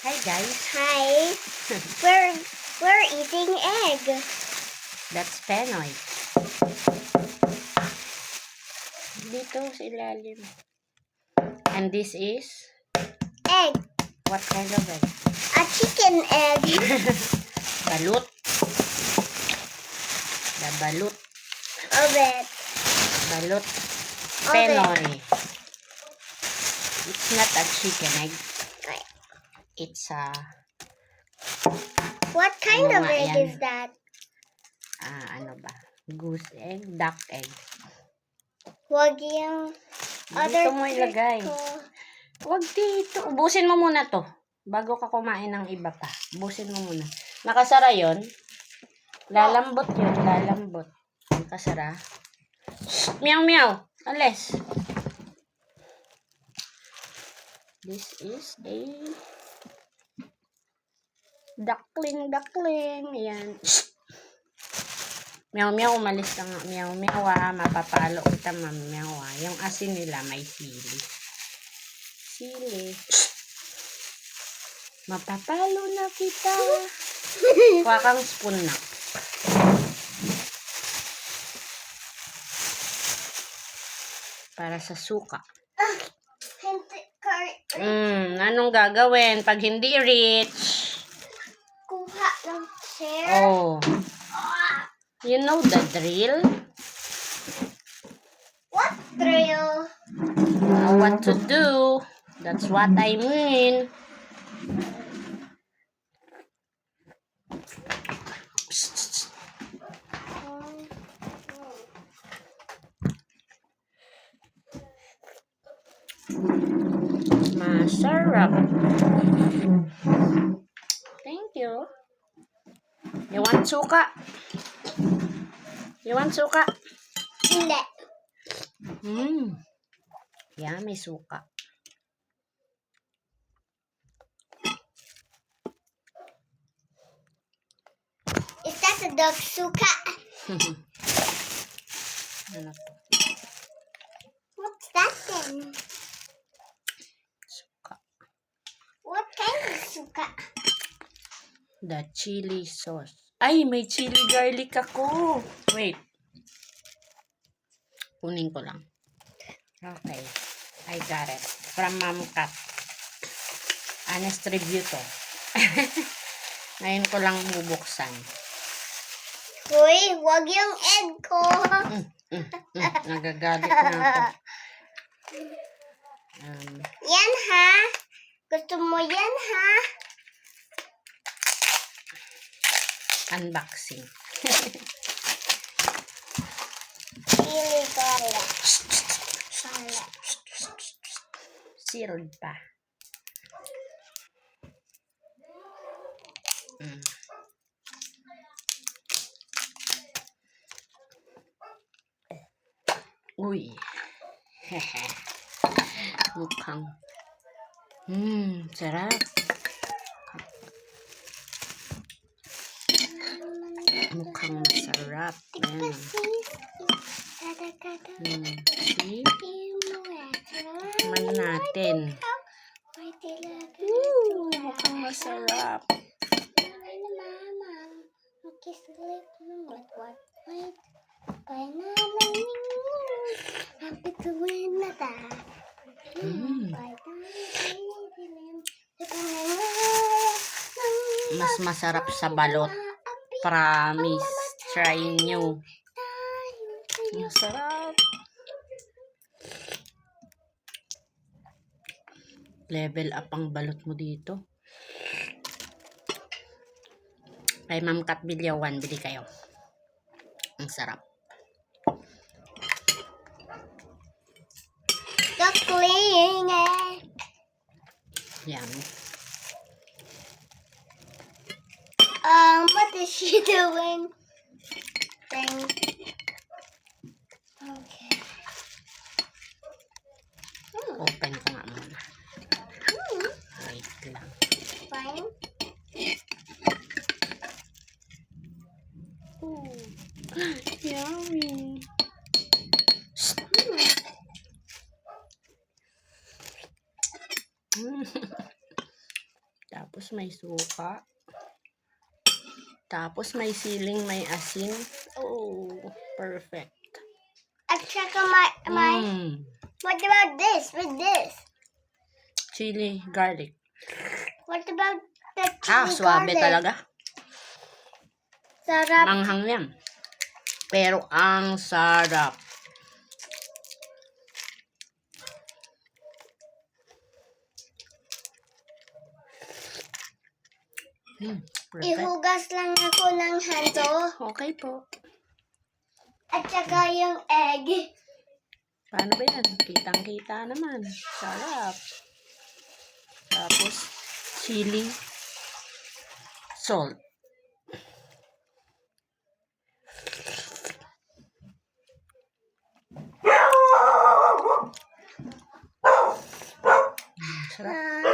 Hi guys. Hi. We're eating egg. That's Penoy. Dito sa ilalim. And this is? Egg. What kind of egg? A chicken egg. Balut. The balut. Of it. Balut. Of Penoy. It's not a chicken egg. It's a... What kind Ano of nga egg yan? is that? ano ba? Goose egg? Duck egg? Huwag yung other Dito mo ilagay. ko. Huwag dito. Ubusin mo muna to. Bago ka kumain ng iba pa. Ubusin mo muna. Nakasara yon. Lalambot yun. Lalambot. Nakasara. Shh! Meow meow. Alis. This is a duckling. Ayan. Shh! Meow meow. Umalis ka nga. Meow meow mapapalo kita meow Yung asin nila may sili. Shh! Mapapalo na kita. Kuha kang spoon na. Para sa suka. Anong gagawin pag hindi rich? Kuha ng chair. Oh. You know the drill? What drill? Know what to do. That's what I mean. Masarap. Thank you. You want suka? You want suka? Hindi. Yeah, may suka. Is that a dog suka? Ano to? What's that then? Suka. What kind of suka? The chili sauce. Ay, may chili garlic ako. Wait. Kunin ko lang. Okay. I got it. From Mom Cat. Honest review to. Ngayon ko lang bubuksan. Hoy, wag yung egg ko. Nagagalit na ako. Yan ha? Gusto mo yan ha? Unboxing. Chili garlic. Sealed pa. Uy. Mukhang. Sarap. Mukhang masarap. Ayan. See? Man natin. Mukhang masarap. Mas masarap sa balot. Promise. Try nyo. Masarap. Level up ang balot mo dito. Kay Ma'am Cat Bilyawan, bili kayo. Ang sarap. Duckling egg. Yan. What is she doing? Okay. Open ko nga muna. Wait lang. Fine. Yummy. Tapos Tapos may suka. Tapos may siling, may asin. Oh, perfect. At saka my what about this? With this? Chili, garlic. What about the chili Suabe garlic? talaga. Sarap. Manghang yan. Pero ang sarap. Perfect. Ihugas lang ako ng hanto. Okay po. At saka yung egg. Paano ba yan? Kitang-kita naman. Sarap. Tapos, chili, salt. Sarap.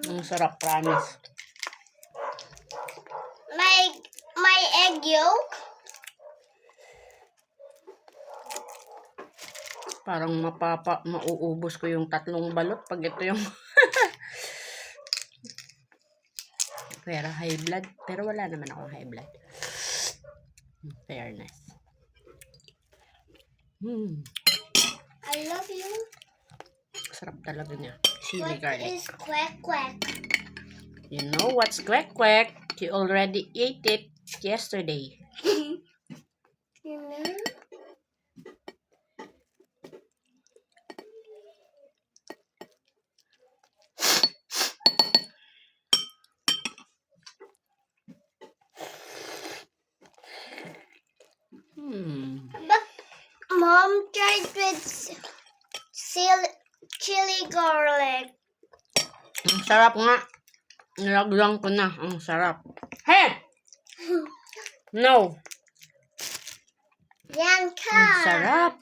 Ang sarap, promise. My egg yolk. Parang mauubos ko yung 3 balot pag ito yung pero high blood. Pero wala naman akong high blood. Fairness. I love you. Sarap talaga niya. Chili What garlic. is quack quack? You know what's quack quack? You already ate it yesterday. You know? But Mom tried with chili garlic. Ang sarap nga. Nilagyan ko na. Ang sarap. Hey! No. Yan ka. Ang sarap.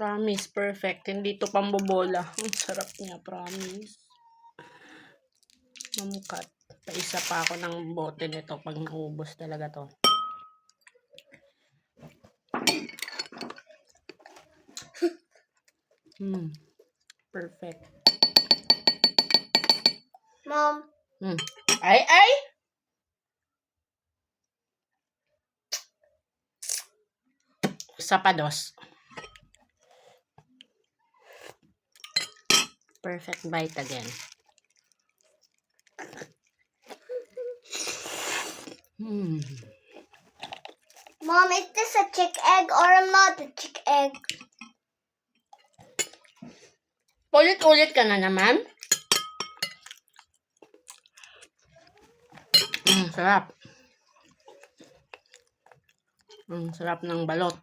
Promise, perfect. Hindi to pambobola. Ang sarap niya, promise. Mamukat. Paisa pa ako ng bote nito pag naubos talaga to. Perfect. Mom. Ay! Sapados. Perfect bite again. Mom, is this a chick egg or not a chick egg? Ulit-ulit ka na naman. Sarap. Sarap ng balot.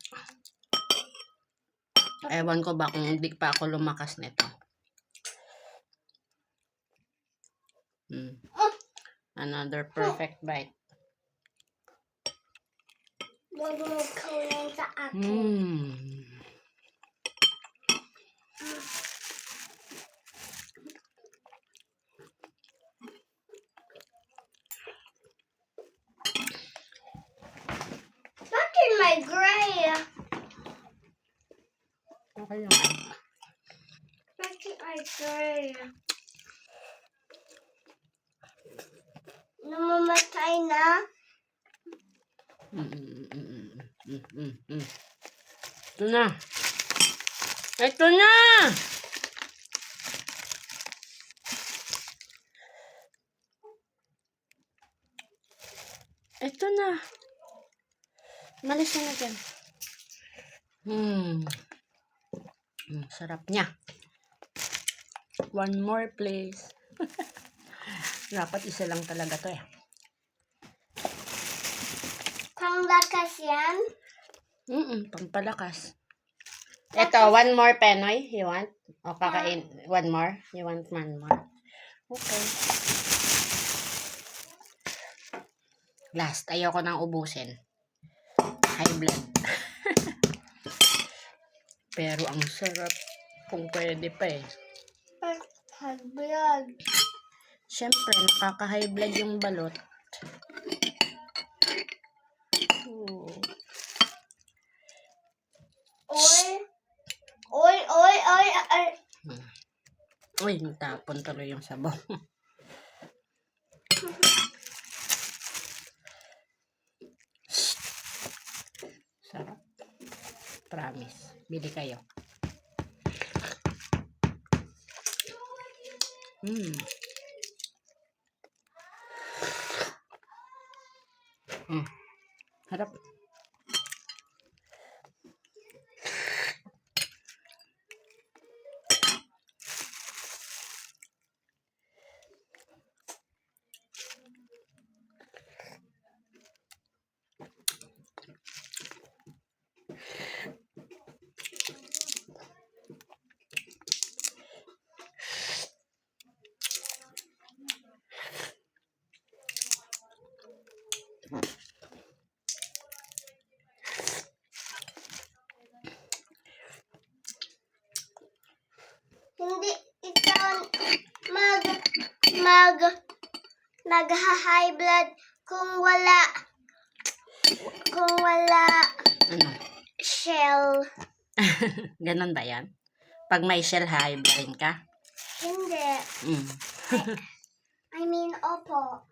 Ewan ko ba kung hindi pa ako lumakas nito. Another perfect bite. Huwag mo kulang sa akin. Back in my gray. Okay lang. Back in my gray. Namamatay na. Ito na. Ito na! Ito na. Malis na dyan. Sarap niya. One more please. Dapat isa lang talaga to eh. Panglakas yan? Pampalakas. Ito, one more Penoy. You want? O kakain. One more? You want one more? Okay. Last. Ayoko nang ubusin. High blood. Pero ang sarap. Kung pwede pa eh. High blood. Siyempre, nakaka-high blood yung balot. Oy. Uy, natapon tuloy yung sabaw. Sarap. Promise. Bili kayo. Harap. Hindi ikaw nagha-high blood kung wala Ano? shell. Ganon ba yan? Pag may shell, high ba rin ka? Hindi. I mean, opo.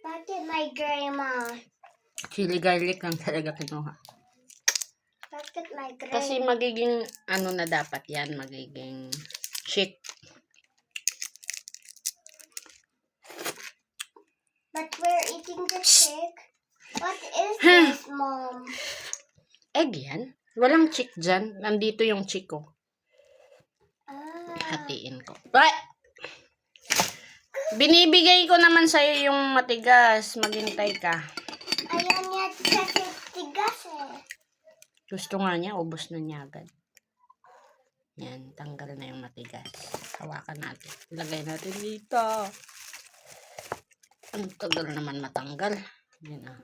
Bakit my grandma? Chili garlic lang talaga kinuha. Bakit my grandma? Kasi magiging, ano na dapat yan, magiging chick. But we're eating the chick. What is this, Mom? Egg yan. Walang chick dyan. Nandito yung chick ko. Ah. Hatiin ko. What? Binibigay ko naman sa'yo yung matigas. Maghintay ka. Ayan niya kasi tigas eh. Gusto nga niya, ubos na niya agad. Yan, tanggal na yung matigas. Hawakan natin. Ilagay natin dito. Ang tagal naman matanggal. Yan ah.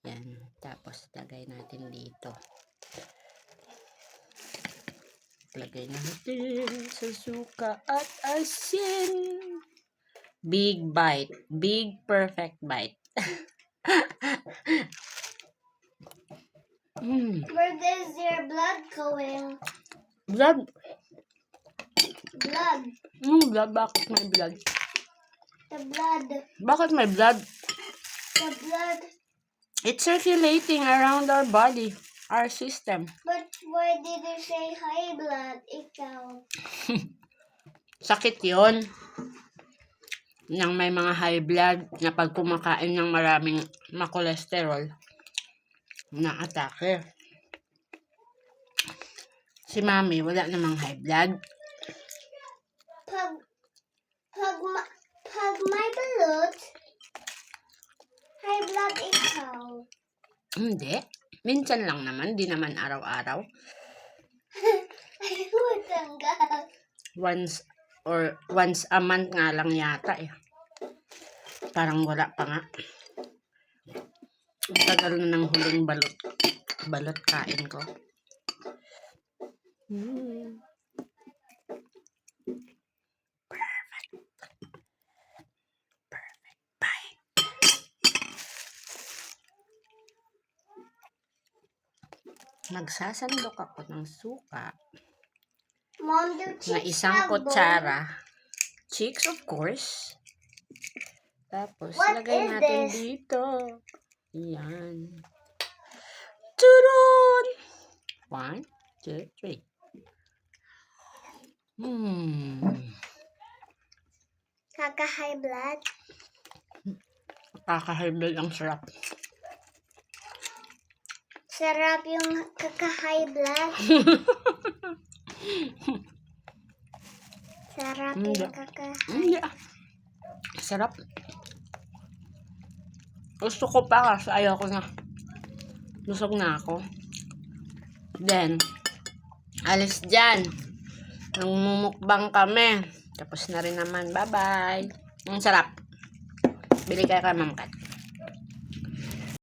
Yan. Tapos, lagay natin dito. Lagay natin sa suka at asin. Big bite. Big perfect bite. Where is your blood going? Blood. Blood. Blood. Bakit may blood? The blood. Bakit may blood? The blood. It's circulating around our body, our system. But why did you say high blood? Ikaw. Sakit yon nang may mga high blood na pag kumakain ng maraming cholesterol na atake. Si Mami, wala namang high blood. Pag may balot, high blood ikaw. Hindi. Minsan lang naman. Di naman araw-araw. Ay, matanggal. Once a month nga lang yata eh. Parang wala pa nga. Ang tagal na ng huling balot kain ko. Perfect bite. Nagsasandok ako ng suka Mom, do na chicks isang have bone? kutsara. Chicks, of course. Tapos, What lagay is natin this? dito. Yan. Turon! 1, 2, 3. Kaka-high blood? Kaka-high ang sarap. Sarap yung kaka-high blood. Sarap Hindi. yung kaka-high. Hindi ah. Sarap. Gusto ko pa kasi ayoko na. Busog na ako. Then, alis dyan. Nangmumukbang kami. Tapos na rin naman. Bye-bye. Ang sarap. Bili kayo kay Ma'am Kat.